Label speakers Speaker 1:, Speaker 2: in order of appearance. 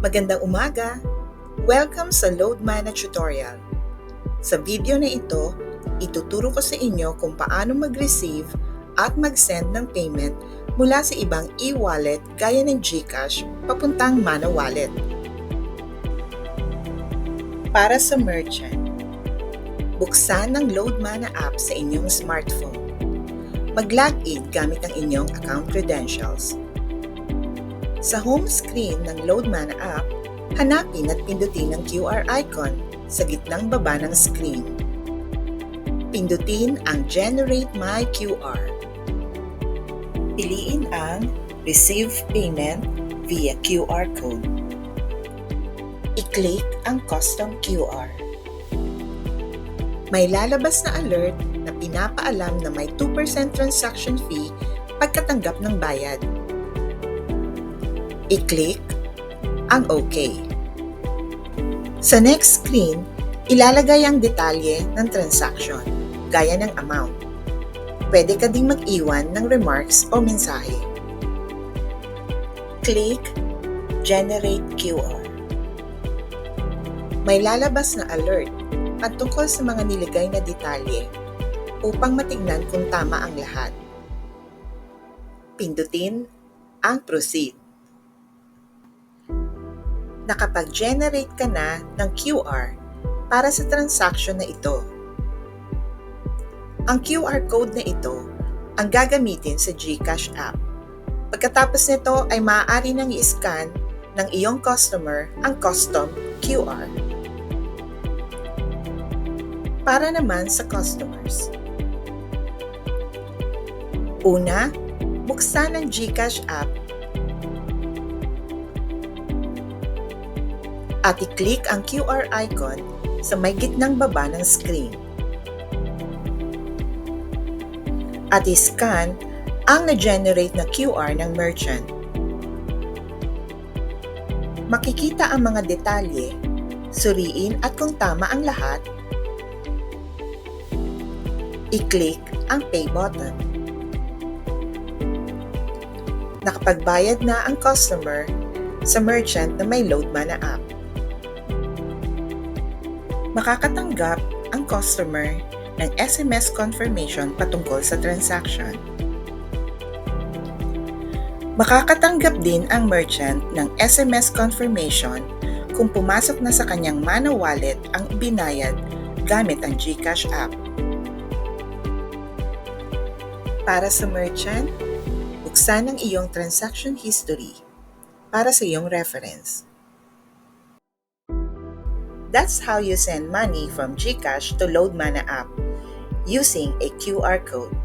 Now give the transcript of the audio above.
Speaker 1: Magandang umaga! Welcome sa LoadMana tutorial. Sa video na ito, ituturo ko sa inyo kung paano mag-receive at mag-send ng payment mula sa ibang e-wallet gaya ng GCash papuntang Mana Wallet. Para sa merchant, buksan ang LoadMana app sa inyong smartphone. Mag-login gamit ang inyong account credentials. Sa home screen ng LoadMana app, hanapin at pindutin ang QR icon sa gitnang baba ng screen. Pindutin ang Generate My QR. Piliin ang Receive Payment via QR Code. I-click ang Custom QR. May lalabas na alert na pinapaalam na may 2% transaction fee pagkatanggap ng bayad. I-click ang OK. Sa next screen, ilalagay ang detalye ng transaction, gaya ng amount. Pwede ka ding mag-iwan ng remarks o mensahe. Click Generate QR. May lalabas na alert patungkol sa mga niligay na detalye upang matignan kung tama ang lahat. Pindutin ang Proceed. Nakapag-generate ka na ng QR para sa transaction na ito. Ang QR code na ito ang gagamitin sa GCash app. Pagkatapos nito ay maaari nang i-scan ng iyong customer ang custom QR. Para naman sa customers. Una, buksan ang GCash app at i-click ang QR icon sa may gitnang baba ng screen. At i-scan ang na-generate na QR ng merchant. Makikita ang mga detalye, suriin at kung tama ang lahat, i-click ang Pay button. Nakapagbayad na ang customer sa merchant na may LoadMana app. Makakatanggap ang customer ng SMS confirmation patungkol sa transaction. Makakatanggap din ang merchant ng SMS confirmation kung pumasok na sa kanyang Mana Wallet ang ibinayad gamit ang GCash app. Para sa merchant, buksan ang iyong transaction history para sa iyong reference. That's how you send money from GCash to LoadMana app using a QR code.